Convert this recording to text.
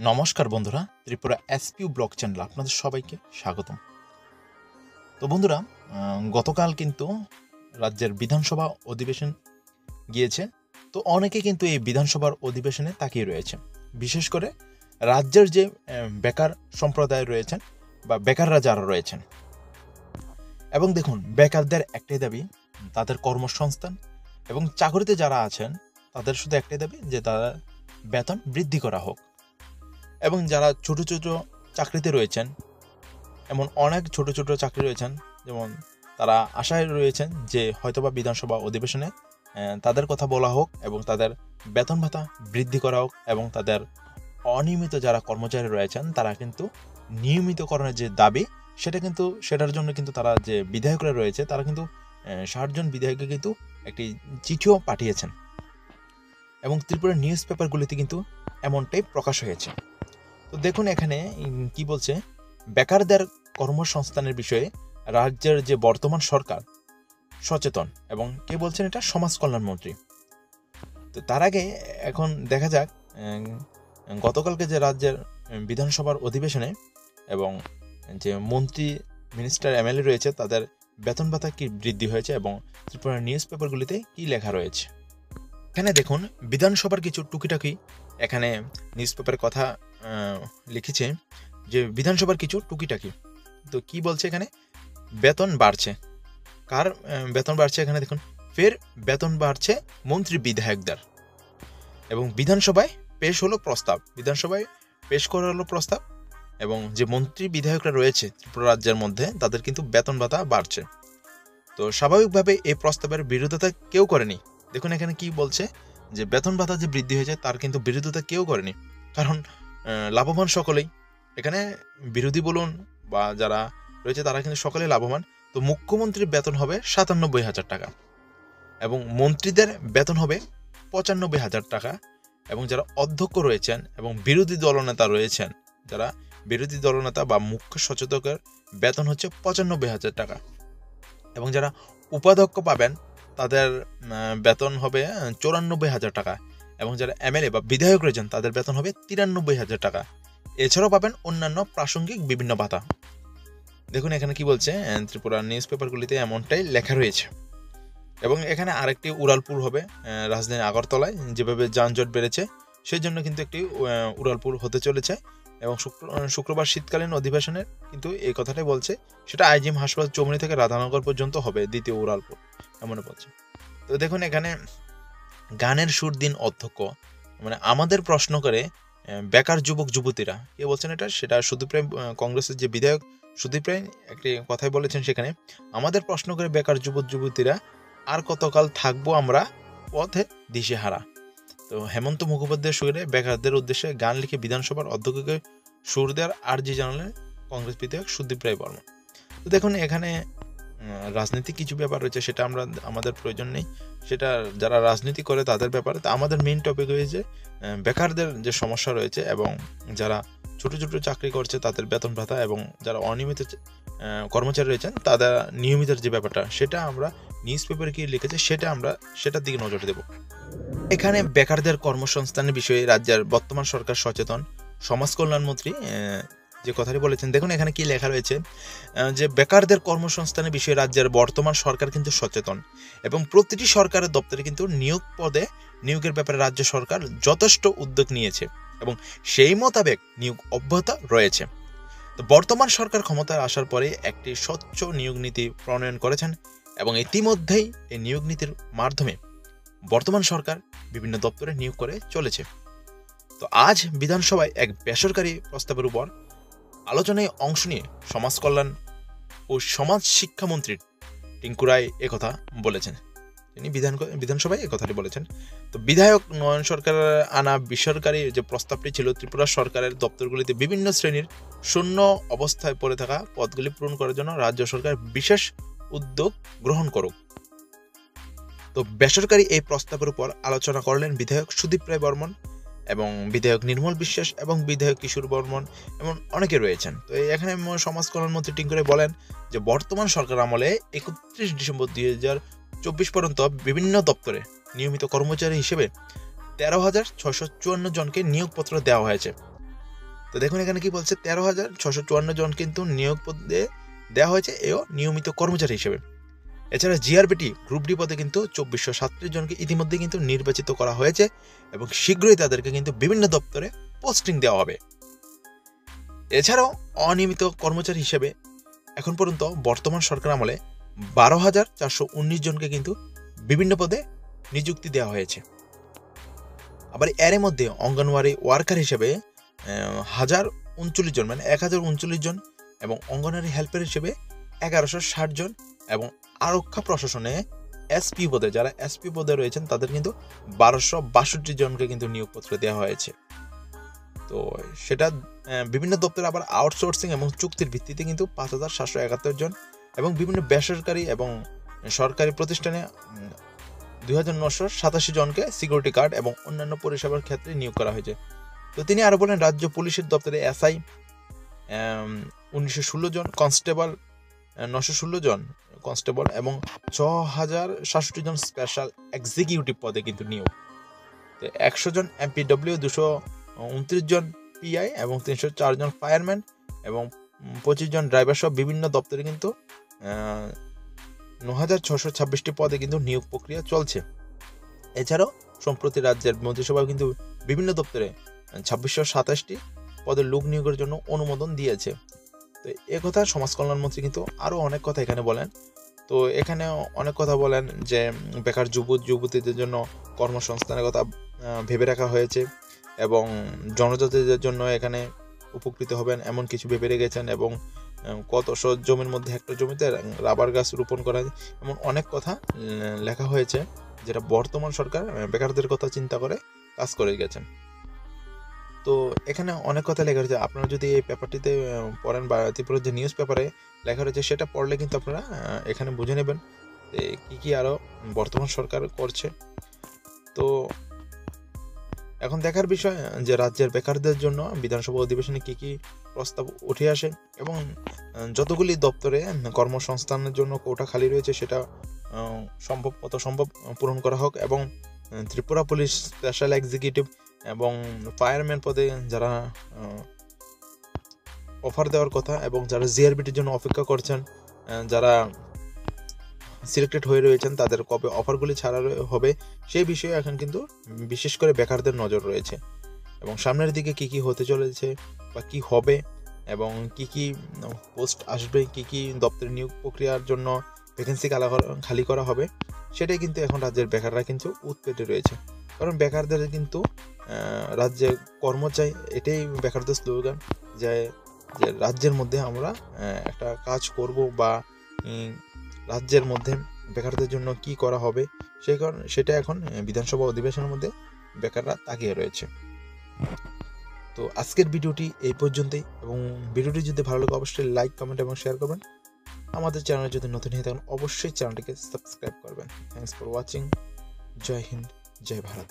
নমস্কার বন্ধুরা, Tripura এসপিউ blog channel আপনাদের সবাইকে স্বাগতম। তো বন্ধুরা, গতকাল কিন্তু রাজ্যের বিধানসভা অধিবেশন গিয়েছে। তো অনেকে কিন্তু এই বিধানসভার অধিবেশনে তাকিয়ে রয়েছে, বিশেষ করে রাজ্যের যে বেকার সম্প্রদায় রয়েছেন বা বেকাররা যারা রয়েছেন। এবং দেখুন, বেকারদের একটাই দাবি, তাদের কর্মসংস্থান, এবং চাকরিতে যারা আছেন তাদের শুধু একটাই দাবি যে তারা বেতন বৃদ্ধি করা হোক। এবং যারা ছোট ছোট চাকরিতে রয়েছেন, এমন অনেক ছোট ছোট চাকরি রয়েছেন, যেমন তারা আশায় রয়েছেন যে হয়তোবা বিধানসভা অধিবেশনে তাদের কথা বলা হোক এবং তাদের বেতন ভাতা বৃদ্ধি করা হোক, এবং তাদের অনিয়মিত যারা কর্মচারী রয়েছেন তারা কিন্তু নিয়মিতকরণের যে দাবি সেটার জন্য কিন্তু তারা যে বিধায়করা রয়েছে তারা কিন্তু ৬০ জন বিধায়ককে কিন্তু একটি চিঠিও পাঠিয়েছেন, এবং ত্রিপুরার নিউজ পেপারগুলিতে কিন্তু এমনটাই প্রকাশ হয়েছে। তো দেখুন এখানে কি বলছে, বেকারদের কর্মসংস্থানের বিষয়ে রাজ্যের যে বর্তমান সরকার সচেতন, এবং কে বলছেন এটা সমাজ কল্যাণ মন্ত্রী। তো তার আগে এখন দেখা যাক গতকালকে যে রাজ্যের বিধানসভার অধিবেশনে এবং যে মন্ত্রী মিনিস্টার এমএলএ রয়েছে তাদের বেতন ভাতা কি বৃদ্ধি হয়েছে এবং ত্রিপুরার নিউজ পেপারগুলিতে কি লেখা রয়েছে। এখানে দেখুন, বিধানসভার কিছু টুকিটাকি এখানে নিউজ পেপারের কথা লিখেছে যে বিধানসভার কিছু টুকিটাকি। তো কি বলছে এখানে, বেতন বাড়ছে। কার বেতন বাড়ছে? এখানে দেখুন, ফের বেতন বাড়ছে মন্ত্রী বিধায়কদের। এবং বিধানসভায় পেশ করা হলো প্রস্তাব, এবং যে মন্ত্রী বিধায়করা রয়েছে ত্রিপুরা রাজ্যের মধ্যে তাদের কিন্তু বেতন ভাতা বাড়ছে। তো স্বাভাবিকভাবে এই প্রস্তাবের বিরোধিতা কেউ করেনি। দেখুন এখানে কি বলছে, যে বেতন ভাতা যে বৃদ্ধি হয়েছে তার কিন্তু বিরোধিতা কেউ করেনি, কারণ লাভবান সকলেই। এখানে বিরোধী বলুন বা যারা রয়েছে তারা কিন্তু সকলেই লাভবান। তো মুখ্যমন্ত্রীর বেতন হবে ৯৭,০০০ টাকা, এবং মন্ত্রীদের বেতন হবে ৯৫,০০০ টাকা, এবং যারা অধ্যক্ষ রয়েছেন এবং বিরোধী দলনেতা রয়েছেন, যারা বিরোধী দলনেতা বা মুখ্য সচেতকের বেতন হচ্ছে ৯৫,০০০ টাকা, এবং যারা উপাধ্যক্ষ পাবেন তাদের বেতন হবে ৯৪,০০০ টাকা, এবং যারা এমএলএ বা বিধায়ক রয়েছেন তাদের বেতন হবে ৯৩,০০০ টাকা। এছাড়াও পাবেন অন্যান্য প্রাসঙ্গিক বিভিন্ন ভাতা। দেখুন এখানে কি বলছে, ত্রিপুরা নিউজ পেপারগুলিতে এমনটাই লেখা রয়েছে। এবং এখানে আরেকটি উড়ালপুল হবে রাজধানী আগরতলায়। যেভাবে যানজট বেড়েছে সেই জন্য কিন্তু একটি উড়ালপুল হতে চলেছে, এবং শুক্রবার শীতকালীন অধিবেশনের কিন্তু এই কথাটাই বলছে। সেটা আইজিএম হাসপাতাল চৌমুহনী থেকে রাধানগর পর্যন্ত হবে দ্বিতীয় উড়ালপুল, এমন বলছে। তো দেখুন এখানে গানের সুর দিন অধ্যক্ষ, মানে আমাদের প্রশ্ন করে বেকার যুবক যুবতীরা, কে বলছেন এটা, সেটা সুদীপ রায়, কংগ্রেসের যে বিধায়ক সুদীপ রায় একটি কথাই বলেছেন সেখানে, আমাদের প্রশ্ন করে বেকার যুবক যুবতীরা আর কতকাল থাকবো আমরা পথে দিশেহারা। তো হেমন্ত মুখোপাধ্যায়ের সুরে বেকারদের উদ্দেশ্যে গান লিখে বিধানসভার অধ্যক্ষকে সুর দেওয়ার আর্জি জানালেন কংগ্রেস বিধায়ক সুদীপ রায় বর্মা। তো দেখুন এখানে রাজনৈতিক কিছু ব্যাপার রয়েছে, সেটা আমাদের প্রয়োজন নেই, সেটা যারা রাজনীতি করে তাদের ব্যাপারে। তা আমাদের মেইন টপিক হয়েছে বেকারদের যে সমস্যা রয়েছে, এবং যারা ছোট ছোট চাকরি করছে তাদের বেতন ভাতা, এবং যারা অনিয়মিত কর্মচারী রয়েছেন তাদের নিয়মিতের যে ব্যাপারটা, সেটা আমরা নিউজ পেপারে কি লিখেছে সেটার দিকে নজর দেব। এখানে বেকারদের কর্মসংস্থানের বিষয়ে রাজ্যের বর্তমান সরকার সচেতন, সমাজ কল্যাণ মন্ত্রী যে কথাটি বলেছেন। দেখুন এখানে কি লেখা রয়েছে, যে বেকারদের কর্মসংস্থানের বিষয়ে রাজ্যের বর্তমান সরকার কিন্তু সচেতন, এবং প্রতিটি সরকারের দপ্তরে কিন্তু নিয়োগের ব্যাপারে রাজ্য সরকার যথেষ্ট উদ্যোগ নিয়েছে, এবং সেই মোতাবেক নিয়োগ অব্যাহত রয়েছে। তো বর্তমান সরকার ক্ষমতায় আসার পরে একটি স্বচ্ছ নিয়োগ নীতি প্রণয়ন করেছেন, এবং ইতিমধ্যেই এই নিয়োগ নীতির মাধ্যমে বর্তমান সরকার বিভিন্ন দপ্তরে নিয়োগ করে চলেছে। তো আজ বিধানসভায় এক বেসরকারি প্রস্তাবের উপর আলোচনায় অংশ নিয়ে সমাজ কল্যাণ ও সমাজ শিক্ষামন্ত্রী টিঙ্কু রায় একথা বলেছেন। তিনি বিধানসভায় একথাটি বলেছেন। তো বিধায়ক নয়ন সরকারের আনা বেসরকারি যে প্রস্তাবটি ছিল, ত্রিপুরা সরকারের দপ্তরগুলিতে বিভিন্ন শ্রেণীর শূন্য অবস্থায় পড়ে থাকা পদগুলি পূরণ করার জন্য রাজ্য সরকার বিশেষ উদ্যোগ গ্রহণ করুক। তো বেসরকারি এই প্রস্তাবের উপর আলোচনা করলেন বিধায়ক সুদীপ রায় বর্মন, এবং বিধায়ক নির্মল বিশ্বাস, এবং বিধায়ক কিশোর বর্মন, এমন অনেকে রয়েছেন। তো এখানে সমাজ কল্যাণ মন্ত্রী টিঙ্কু রায় বলেন যে বর্তমান সরকার আমলে ৩১ ডিসেম্বর ২০২৪ পর্যন্ত বিভিন্ন দপ্তরে নিয়মিত কর্মচারী হিসেবে ১৩,৬৫৪ জনকে নিয়োগপত্র দেওয়া হয়েছে। তো দেখুন এখানে কি বলছে, 13,654 জন কিন্তু নিয়োগ পদে দেওয়া হয়েছে এও নিয়মিত কর্মচারী হিসেবে। এছাড়া জিআরবিটি গ্রুপ ডি পদে কিন্তু 2437 জনকে ইতিমধ্যে কিন্তু নির্বাচিত করা হয়েছে এবং শীঘ্রই তাদেরকে কিন্তু বিভিন্ন দপ্তরে পোস্টিং দেওয়া হবে। এছাড়াও অনিয়মিত কর্মচারী হিসেবে এখন পর্যন্ত বর্তমান সরকার আমলে 12,419 জনকে কিন্তু বিভিন্ন পদে নিযুক্তি দেওয়া হয়েছে। আবার এর মধ্যে অঙ্গনওয়াড়ি ওয়ার্কার হিসেবে 1039 জন, মানে 1039 জন, এবং অঙ্গনওয়াড়ি হেল্পার হিসেবে 1160 জন, এবং আরক্ষা প্রশাসনে এসপি পদে, যারা এসপি পদে রয়েছেন তাদের কিন্তু 1262 জনকে কিন্তু নিয়োগপত্র দেওয়া হয়েছে। তো সেটা বিভিন্ন দপ্তরে আবার আউটসোর্সিং এবং চুক্তির ভিত্তিতে কিন্তু 5,771 জন, এবং বিভিন্ন বেসরকারি এবং সরকারি প্রতিষ্ঠানে 2,987 জনকে সিকিউরিটি গার্ড এবং অন্যান্য পরিষেবার ক্ষেত্রে নিয়োগ করা হয়েছে। তো তিনি আরো বলেন, রাজ্য পুলিশের দপ্তরে এসআই 1916 জন, কনস্টেবল 916 জন কনস্টেবল, এবং 6,067 জন স্পেশাল এক্সিকিউটিভ পদে কিন্তু নিয়োগ। তো 100 জন এমপিডব্লিউ, 229 জন পিআই, এবং 304 জন ফায়ারম্যান, এবং 25 জন ড্রাইভার সহ বিভিন্ন দপ্তরে কিন্তু 9,626টি পদে কিন্তু নিয়োগ প্রক্রিয়া চলছে। এছাড়াও সম্প্রতি রাজ্যের মন্ত্রিসভা কিন্তু বিভিন্ন দপ্তরে 2,627টি পদের লোক নিয়োগের জন্য অনুমোদন দিয়েছে। তো এ কথা সমাজ কল্যাণ মন্ত্রী কিন্তু আরও অনেক কথা এখানে বলেন। তো এখানে অনেক কথা বলেন যে বেকার যুবতীদের জন্য কর্মসংস্থানের কথা ভেবে রাখা হয়েছে, এবং জনজাতিদের জন্য এখানে উপকৃত হবেন এমন কিছু ভেবে রেখেছেন, এবং কত জমির মধ্যে হেক্টর জমিতে রাবার গাছ রোপণ করা, এমন অনেক কথা লেখা হয়েছে, যেটা বর্তমান সরকার বেকারদের কথা চিন্তা করে কাজ করে গেছেন। তো এখানে অনেক কথা লেখা রয়েছে, আপনারা যদি এই পেপারটিতে পড়েন বা ত্রিপুরার যে নিউজ পেপারে লেখা রয়েছে সেটা পড়লে কিন্তু আপনারা এখানে বুঝে নেবেন কি কি আরও বর্তমান সরকার করছে। তো এখন দেখার বিষয় যে রাজ্যের বেকারদের জন্য বিধানসভা অধিবেশনে কি কি প্রস্তাব উঠে আসে, এবং যতগুলি দপ্তরে কর্মসংস্থানের জন্য কোটা খালি রয়েছে সেটা কত সম্ভব পূরণ করা হোক, এবং ত্রিপুরা পুলিশ স্পেশাল এক্সিকিউটিভ এবং ফায়ারম্যান পদে যারা অফার দেওয়ার কথা, এবং যারা জিআরবিটির জন্য অপেক্ষা করছেন, যারা সিলেক্টেড হয়ে রয়েছেন, তাদের কবে অফারগুলি ছাড়া হবে সেই বিষয়ে এখন কিন্তু বিশেষ করে বেকারদের নজর রয়েছে। এবং সামনের দিকে কি কি হতে চলেছে বা কি হবে, এবং কি কি পোস্ট আসবে, কি কি দপ্তরে নিয়োগ প্রক্রিয়ার জন্য ভ্যাকেন্সি খালি করা হবে, সেটাই কিন্তু এখন রাজ্যের বেকাররা কিন্তু উৎপেটে রয়েছে। কারণ বেকারদের কিন্তু রাজ্যে কর্ম চাই, এটাই বেকারদের স্লোগান, যে রাজ্যের মধ্যে আমরা একটা কাজ করব, বা রাজ্যের মধ্যে বেকারদের জন্য কি করা হবে সেই কারণ সেটা এখন বিধানসভা অধিবেশনের মধ্যে বেকাররা তাকিয়ে রয়েছে। তো আজকের ভিডিওটি এই পর্যন্তই, এবং ভিডিওটি যদি ভালো লাগে অবশ্যই লাইক, কমেন্ট এবং শেয়ার করবেন। আমাদের চ্যানেলে যদি নতুন হয়ে থাকেন অবশ্যই চ্যানেলটিকে সাবস্ক্রাইব করবেন। Thanks for watching. জয় হিন্দ, জয় ভারত।